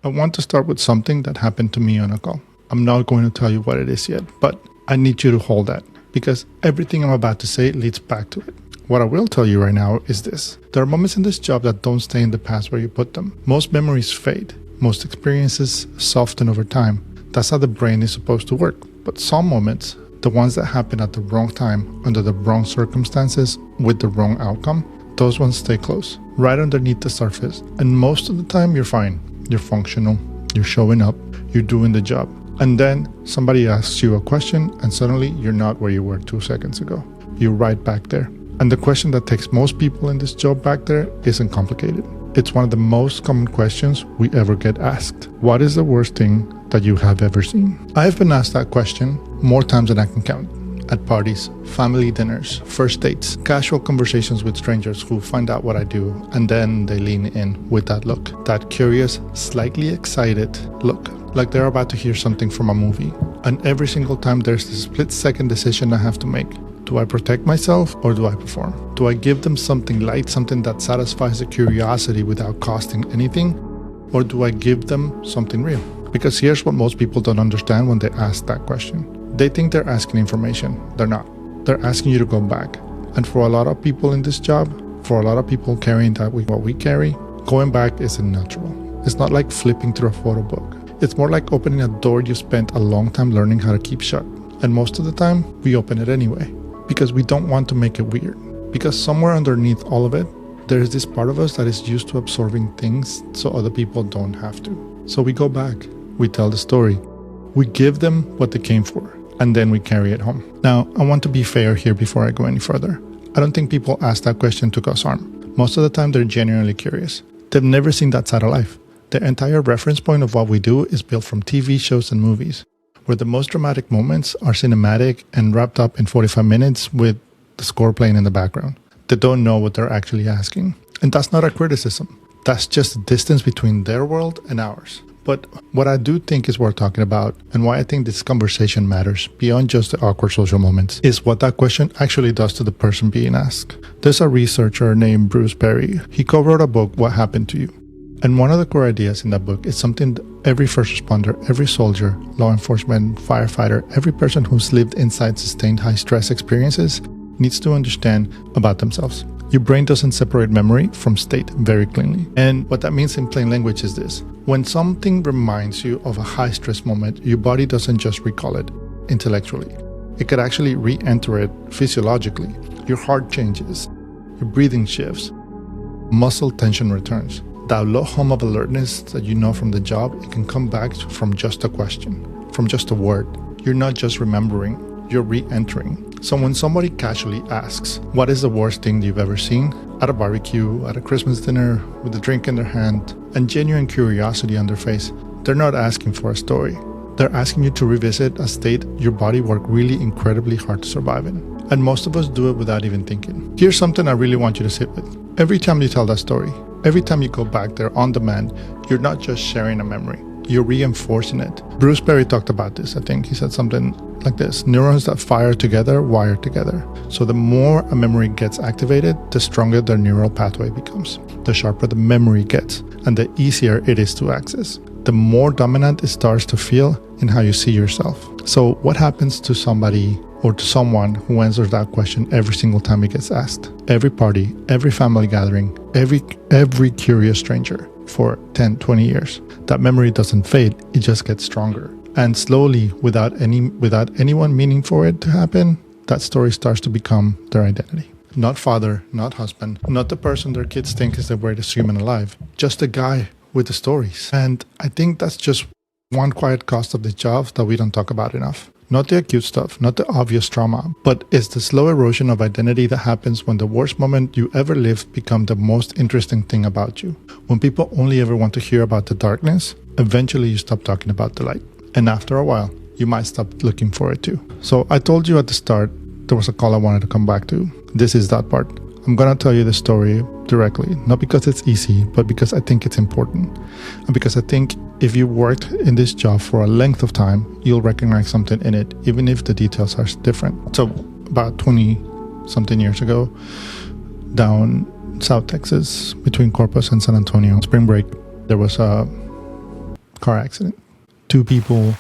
I want to start with something that happened to me on a call. I'm not going to tell you what it is yet, but I need you to hold that because everything I'm about to say leads back to it. What I will tell you right now is this. There are moments in this job that don't stay in the past where you put them. Most memories fade. Most experiences soften over time. That's how the brain is supposed to work. But some moments, the ones that happen at the wrong time, under the wrong circumstances, with the wrong outcome, those ones stay close, right underneath the surface. And most of the time, you're fine. You're functional. You're showing up. You're doing the job. And then somebody asks you a question and suddenly you're not where you were 2 seconds ago. You're right back there. And the question that takes most people in this job back there isn't complicated. It's one of the most common questions we ever get asked. What is the worst thing that you have ever seen? I have been asked that question more times than I can count. At parties, family dinners, first dates, casual conversations with strangers who find out what I do and then they lean in with that look, that curious, slightly excited look, like they're about to hear something from a movie. And every single time there's this split-second decision I have to make. Do I protect myself or do I perform? Do I give them something light, something that satisfies the curiosity without costing anything? Or do I give them something real? Because here's what most people don't understand when they ask that question. They think they're asking information. They're not. They're asking you to go back. And for a lot of people in this job, for a lot of people carrying what we carry, going back isn't natural. It's not like flipping through a photo book. It's more like opening a door you spent a long time learning how to keep shut. And most of the time, we open it anyway. Because we don't want to make it weird. Because somewhere underneath all of it, there is this part of us that is used to absorbing things so other people don't have to. So we go back, we tell the story, we give them what they came for, and then we carry it home. Now, I want to be fair here before I go any further. I don't think people ask that question to cause harm. Most of the time, they're genuinely curious. They've never seen that side of life. The entire reference point of what we do is built from TV shows and movies, where the most dramatic moments are cinematic and wrapped up in 45 minutes with the score playing in the background. They don't know what they're actually asking. And that's not a criticism. That's just the distance between their world and ours. But what I do think is worth talking about, and why I think this conversation matters beyond just the awkward social moments, is what that question actually does to the person being asked. There's a researcher named Bruce Perry. He co-wrote a book, What Happened to You? And one of the core ideas in that book is something that every first responder, every soldier, law enforcement, firefighter, every person who's lived inside sustained high stress experiences needs to understand about themselves. Your brain doesn't separate memory from state very cleanly. And what that means in plain language is this. When something reminds you of a high stress moment, your body doesn't just recall it intellectually. It could actually re-enter it physiologically. Your heart changes, your breathing shifts, muscle tension returns. That low hum of alertness that you know from the job, it can come back from just a question, from just a word. You're not just remembering, you're re-entering. So when somebody casually asks, what is the worst thing you've ever seen? At a barbecue, at a Christmas dinner, with a drink in their hand, and genuine curiosity on their face, they're not asking for a story. They're asking you to revisit a state your body worked really incredibly hard to survive in. And most of us do it without even thinking. Here's something I really want you to sit with. Every time you tell that story, every time you go back there on demand, you're not just sharing a memory, you're reinforcing it. Bruce Perry talked about this, I think. He said something like this. Neurons that fire together, wire together. So the more a memory gets activated, the stronger the neural pathway becomes. The sharper the memory gets, and the easier it is to access. The more dominant it starts to feel in how you see yourself. So what happens to somebody or to someone who answers that question every single time it gets asked? Every party, every family gathering, every curious stranger for 10, 20 years. That memory doesn't fade, it just gets stronger. And slowly, without anyone meaning for it to happen, that story starts to become their identity. Not father, not husband, not the person their kids think is the greatest human alive, just a guy with the stories. And I think that's just one quiet cost of the job that we don't talk about enough. Not the acute stuff, not the obvious trauma, but it's the slow erosion of identity that happens when the worst moment you ever lived becomes the most interesting thing about you. When people only ever want to hear about the darkness, eventually you stop talking about the light. And after a while, you might stop looking for it too. So I told you at the start, there was a call I wanted to come back to. This is that part. I'm going to tell you the story directly, not because it's easy, but because I think it's important. And because I think if you worked in this job for a length of time, you'll recognize something in it, even if the details are different. So about 20-something years ago, down South Texas, between Corpus and San Antonio, spring break, there was a car accident. Two people,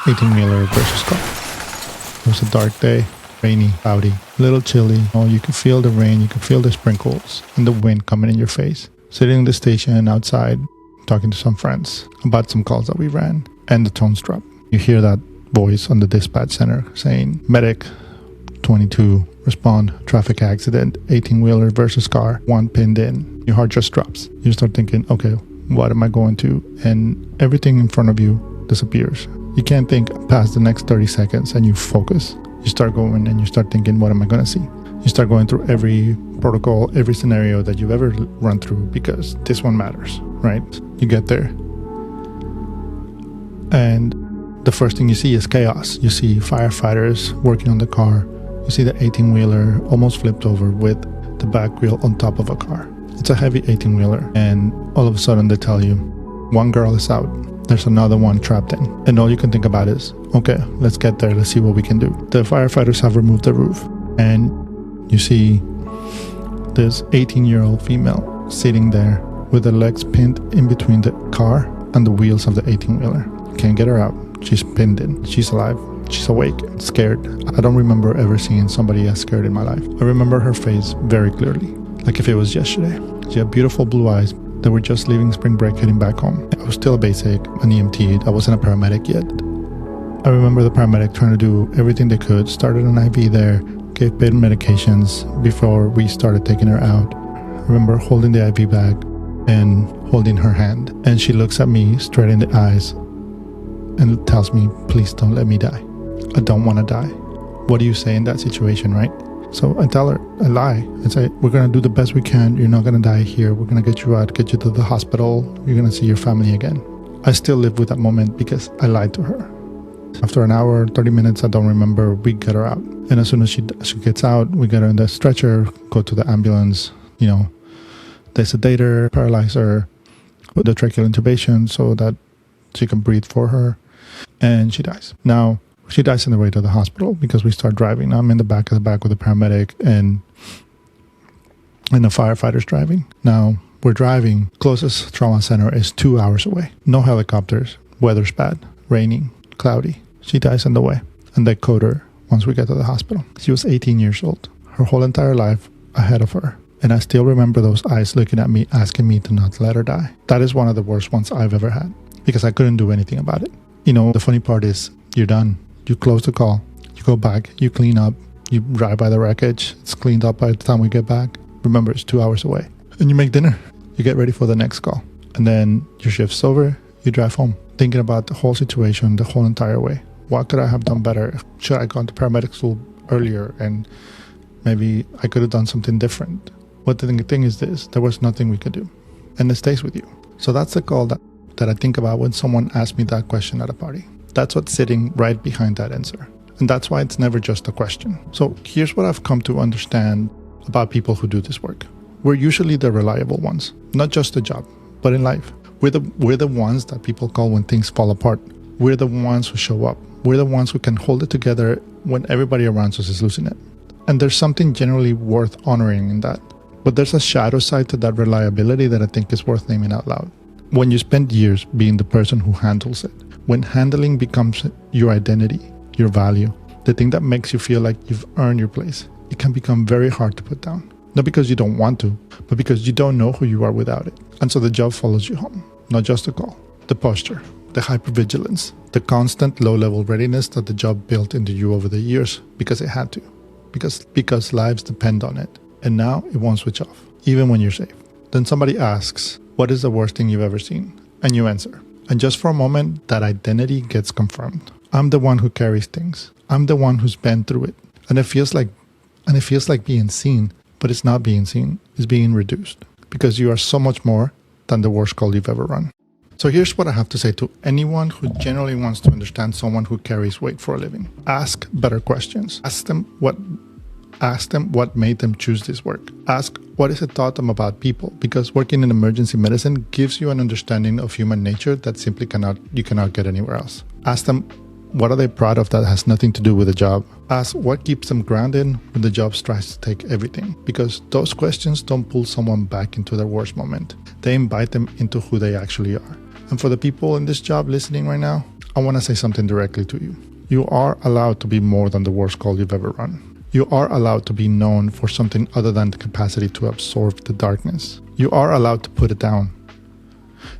18-wheeler versus car. It was a dark day, rainy, cloudy, a little chilly. Oh, you can feel the rain, you can feel the sprinkles and the wind coming in your face. Sitting in the station outside, talking to some friends about some calls that we ran, and the tones drop. You hear that voice on the dispatch center saying, medic 22, respond, traffic accident, 18-wheeler versus car, one pinned in. Your heart just drops. You start thinking, okay, what am I going to? And everything in front of you disappears. You can't think past the next 30 seconds and you focus. You start going and you start thinking, what am I going to see? You start going through every protocol, every scenario that you've ever run through because this one matters, right? You get there. And the first thing you see is chaos. You see firefighters working on the car. You see the 18-wheeler almost flipped over with the back wheel on top of a car. It's a heavy 18-wheeler. And all of a sudden they tell you, one girl is out. There's another one trapped in. And all you can think about is, okay, let's get there. Let's see what we can do. The firefighters have removed the roof. And you see this 18-year-old female sitting there with her legs pinned in between the car and the wheels of the 18-wheeler. Can't get her out. She's pinned in. She's alive. She's awake, scared. I don't remember ever seeing somebody as scared in my life. I remember her face very clearly, like if it was yesterday. She had beautiful blue eyes. They were just leaving spring break heading back home. I was still a basic, an EMT. I wasn't a paramedic yet. I remember the paramedic trying to do everything they could, started an IV there, gave pain medications before we started taking her out. I remember holding the IV bag and holding her hand. And she looks at me straight in the eyes and tells me, please don't let me die. I don't want to die. What do you say in that situation, right? So I tell her, I lie. I say, we're going to do the best we can. You're not going to die here. We're going to get you out, get you to the hospital. You're going to see your family again. I still live with that moment because I lied to her. After an hour, 30 minutes, I don't remember, we get her out. And as soon as she gets out, we get her in the stretcher, go to the ambulance, they sedate her, paralyze her, put the tracheal intubation so that she can breathe for her, and she dies. Now, she dies on the way to the hospital because we start driving. I'm in the back with the paramedic and the firefighters driving. Now, we're driving. Closest trauma center is 2 hours away. No helicopters. Weather's bad. Raining. Cloudy. She dies on the way. And they code her once we get to the hospital. She was 18 years old. Her whole entire life ahead of her. And I still remember those eyes looking at me, asking me to not let her die. That is one of the worst ones I've ever had because I couldn't do anything about it. The funny part is you're done. You close the call. You go back. You clean up. You drive by the wreckage. It's cleaned up by the time we get back. Remember, it's 2 hours away. And you make dinner. You get ready for the next call. And then your shift's over. You drive home. Thinking about the whole situation the whole entire way. What could I have done better? Should I have gone to paramedic school earlier? And maybe I could have done something different. But the thing is this. There was nothing we could do. And it stays with you. So that's the call that I think about when someone asks me that question at a party. That's what's sitting right behind that answer. And that's why it's never just a question. So here's what I've come to understand about people who do this work. We're usually the reliable ones, not just a job, but in life. We're the ones that people call when things fall apart. We're the ones who show up. We're the ones who can hold it together when everybody around us is losing it. And there's something generally worth honoring in that. But there's a shadow side to that reliability that I think is worth naming out loud. When you spend years being the person who handles it, when handling becomes your identity, your value, the thing that makes you feel like you've earned your place, it can become very hard to put down. Not because you don't want to, but because you don't know who you are without it. And so the job follows you home, not just the call, the posture, the hypervigilance, the constant low-level readiness that the job built into you over the years because it had to, because lives depend on it. And now it won't switch off, even when you're safe. Then somebody asks, what is the worst thing you've ever seen? And you answer. And just for a moment, that identity gets confirmed. I'm the one who carries things. I'm the one who's been through it. And it feels like being seen, but it's not being seen. It's being reduced. Because you are so much more than the worst call you've ever run. So here's what I have to say to anyone who generally wants to understand someone who carries weight for a living. Ask better questions. Ask them what made them choose this work. Ask what is it taught them about people, because working in emergency medicine gives you an understanding of human nature that simply you cannot get anywhere else. Ask them what are they proud of that has nothing to do with the job. Ask what keeps them grounded when the job tries to take everything, because those questions don't pull someone back into their worst moment. They invite them into who they actually are. And for the people in this job listening right now, I want to say something directly to you. You are allowed to be more than the worst call you've ever run. You are allowed to be known for something other than the capacity to absorb the darkness. You are allowed to put it down.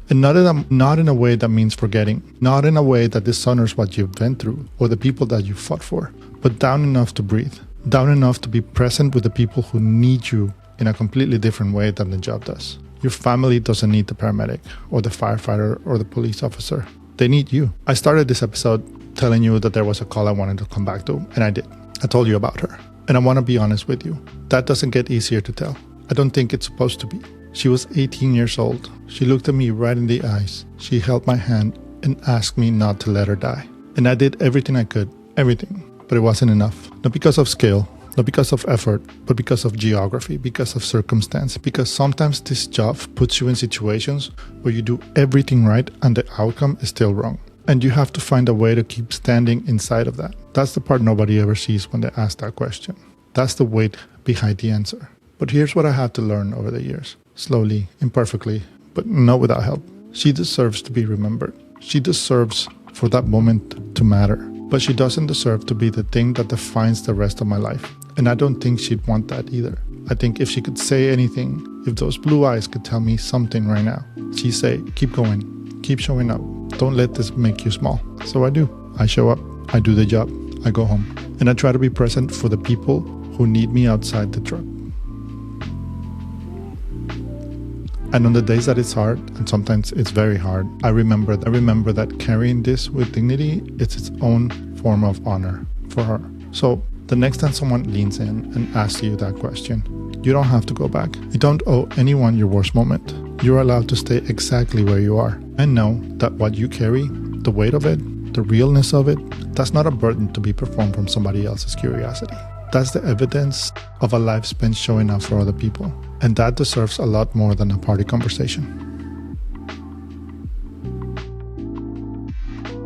And not in a way that means forgetting, not in a way that dishonors what you've been through or the people that you fought for, but down enough to breathe, down enough to be present with the people who need you in a completely different way than the job does. Your family doesn't need the paramedic or the firefighter or the police officer. They need you. I started this episode telling you that there was a call I wanted to come back to, and I did. I told you about her. And I want to be honest with you. That doesn't get easier to tell. I don't think it's supposed to be. She was 18 years old. She looked at me right in the eyes. She held my hand and asked me not to let her die. And I did everything I could, everything. But it wasn't enough. Not because of skill, not because of effort, but because of geography, because of circumstance. Because sometimes this job puts you in situations where you do everything right and the outcome is still wrong. And you have to find a way to keep standing inside of that. That's the part nobody ever sees when they ask that question. That's the weight behind the answer. But here's what I had to learn over the years. Slowly, imperfectly, but not without help. She deserves to be remembered. She deserves for that moment to matter. But she doesn't deserve to be the thing that defines the rest of my life. And I don't think she'd want that either. I think if she could say anything, if those blue eyes could tell me something right now, she'd say, keep going, keep showing up. Don't let this make you small. So I do. I show up. I do the job. I go home. And I try to be present for the people who need me outside the truck. And on the days that it's hard, and sometimes it's very hard, I remember that carrying this with dignity is its own form of honor for her. So the next time someone leans in and asks you that question, you don't have to go back. You don't owe anyone your worst moment. You're allowed to stay exactly where you are and know that what you carry, the weight of it, the realness of it, that's not a burden to be performed from somebody else's curiosity. That's the evidence of a life spent showing up for other people. And that deserves a lot more than a party conversation.